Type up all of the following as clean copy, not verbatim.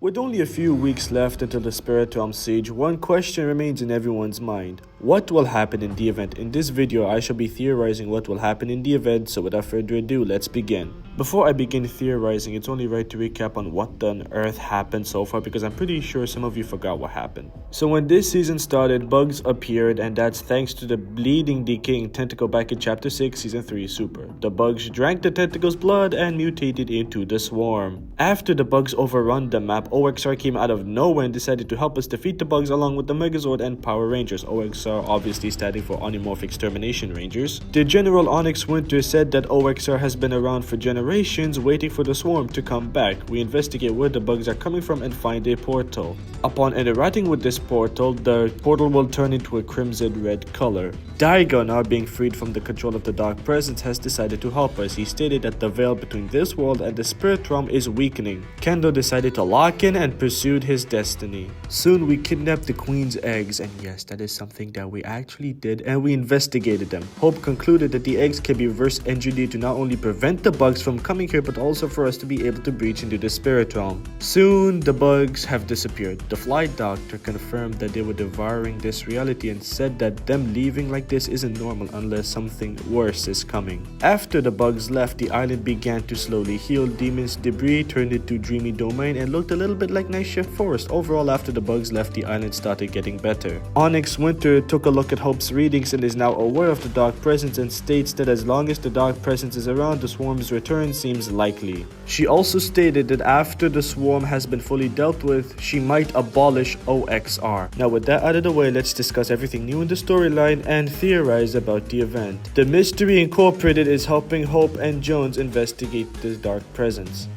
With only a few weeks left until the Spirit Realm siege, one question remains in everyone's mind. What will happen in the event? In this video, I shall be theorizing what will happen in the event, so without further ado, let's begin. Before I begin theorizing, it's only right to recap on what on earth happened so far because I'm pretty sure some of you forgot what happened. So when this season started, bugs appeared, and that's thanks to the bleeding, decaying tentacle back in Chapter 6, Season 3 Super. The bugs drank the tentacle's blood and mutated into the swarm. After the bugs overrun the map, OXR came out of nowhere and decided to help us defeat the bugs along with the Megazord and Power Rangers. OXR obviously standing for Onimorph Extermination Rangers. The General Onyx Winter said that OXR has been around for generations waiting for the swarm to come back. We investigate where the bugs are coming from and find a portal. Upon interacting with this portal, the portal will turn into a crimson red color. Daigo, now being freed from the control of the Dark Presence, has decided to help us. He stated that the veil between this world and the Spirit Realm is weakening. Kendo decided to lock in and pursued his destiny. Soon we kidnapped the Queen's eggs, and yes, that is something that we actually did, and we investigated them. Hope concluded that the eggs can be reverse engineered to not only prevent the bugs from coming here, but also for us to be able to breach into the Spirit Realm. Soon the bugs have disappeared. The Fly Doctor confirmed that they were devouring this reality and said that them leaving like this isn't normal unless something worse is coming. After the bugs left, the island began to slowly heal. Demon's debris turned into dreamy domain and looked a little bit like Night Shift Forest. Overall, after the bugs left, the island started getting better. Onyx Winter took a look at Hope's readings and is now aware of the Dark Presence and states that as long as the Dark Presence is around, the swarm's return seems likely. She also stated that after the swarm has been fully dealt with, she might abolish OXR. Now with that out of the way, let's discuss everything new in the storyline and theorize about the event. The Mystery Incorporated is helping Hope and Jones investigate the Dark Presence.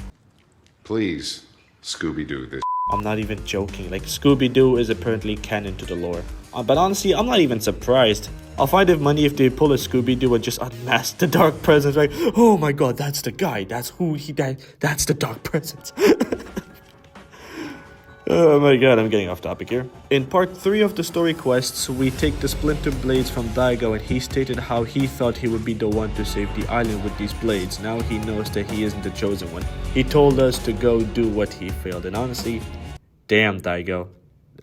Please, Scooby Doo this. I'm not even joking, like Scooby Doo is apparently canon to the lore. But honestly, I'm not even surprised. I'll find it money if they pull a Scooby Doo and just unmask the Dark Presence, like, oh my god, that's the guy, that's the Dark Presence. Oh my god, I'm getting off topic here. In part 3 of the story quests, we take the splinter blades from Daigo, and he stated how he thought he would be the one to save the island with these blades. Now he knows that he isn't the chosen one. He told us to go do what he failed, and honestly, damn Daigo.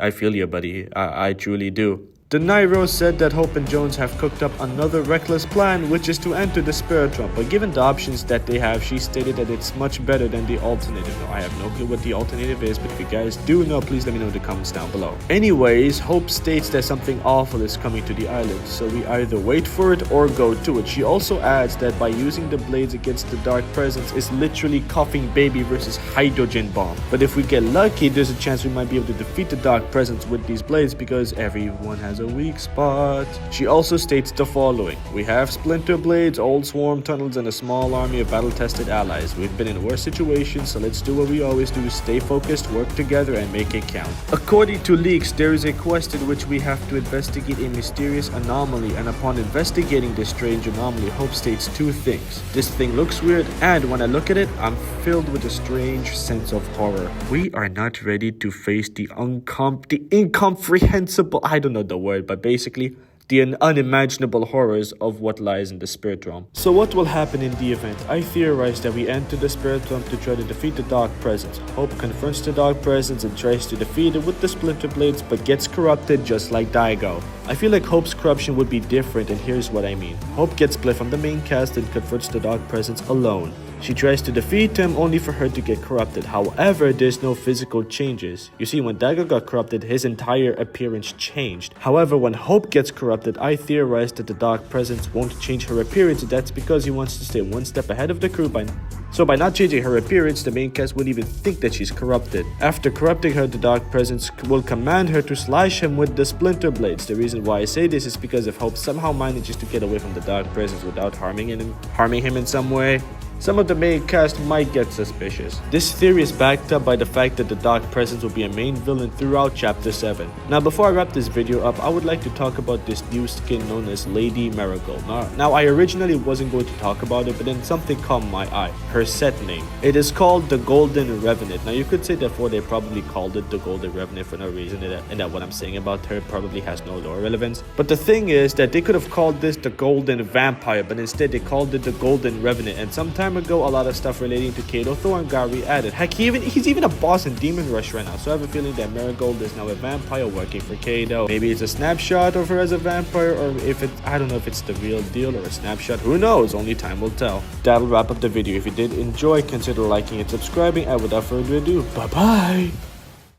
I feel you, buddy. I truly do. The Nairo said that Hope and Jones have cooked up another reckless plan, which is to enter the Spirit Realm. But given the options that they have, she stated that it's much better than the alternative. Now, I have no clue what the alternative is, but if you guys do know, please let me know in the comments down below. Anyways, Hope states that something awful is coming to the island, so we either wait for it or go to it. She also adds that by using the blades against the Dark Presence is literally coughing baby versus hydrogen bomb. But if we get lucky, there's a chance we might be able to defeat the Dark Presence with these blades because everyone has a weak spot. She also states the following: we have splinter blades, old swarm tunnels, and a small army of battle-tested allies. We've been in worse situations, so let's do what we always do: stay focused, work together, and make it count. According to leaks, there is a quest in which we have to investigate a mysterious anomaly, and upon investigating this strange anomaly, Hope states two things: this thing looks weird, and when I look at it, I'm filled with a strange sense of horror. We are not ready to face the incomprehensible, I don't know the word, but basically the unimaginable horrors of what lies in the Spirit Realm. So what will happen in the event? I theorize that we enter the Spirit Realm to try to defeat the Dark Presence. Hope confronts the Dark Presence and tries to defeat it with the splinter blades, but gets corrupted just like Daigo. I feel like Hope's corruption would be different, and here's what I mean. Hope gets split from the main cast and confronts the Dark Presence alone. She tries to defeat him only for her to get corrupted. However, there's no physical changes. You see, when Daigo got corrupted, his entire appearance changed. However, when Hope gets corrupted, I theorize that the Dark Presence won't change her appearance. That's because he wants to stay one step ahead of the crew So by not changing her appearance, the main cast wouldn't even think that she's corrupted. After corrupting her, the Dark Presence will command her to slash him with the splinter blades. The reason why I say this is because if Hope somehow manages to get away from the Dark Presence without harming him in some way, some of the main cast might get suspicious. This theory is backed up by the fact that the Dark Presence will be a main villain throughout Chapter 7. Now before I wrap this video up, I would like to talk about this new skin known as Lady Marigold. Now I originally wasn't going to talk about it, but then something caught my eye. Her set name. It is called the Golden Revenant. Now you could say therefore they probably called it the Golden Revenant for no reason, and that what I'm saying about her probably has no lore relevance. But the thing is that they could have called this the Golden Vampire, but instead they called it the Golden Revenant, and sometimes time ago, a lot of stuff relating to Kato Thorn got re-added. Heck, he's even a boss in Demon Rush right now, so I have a feeling that Marigold is now a vampire working for Kato. Maybe it's a snapshot of her as a vampire, or I don't know if it's the real deal or a snapshot. Who knows? Only time will tell. That'll wrap up the video. If you did enjoy, consider liking and subscribing, and without further ado, bye-bye!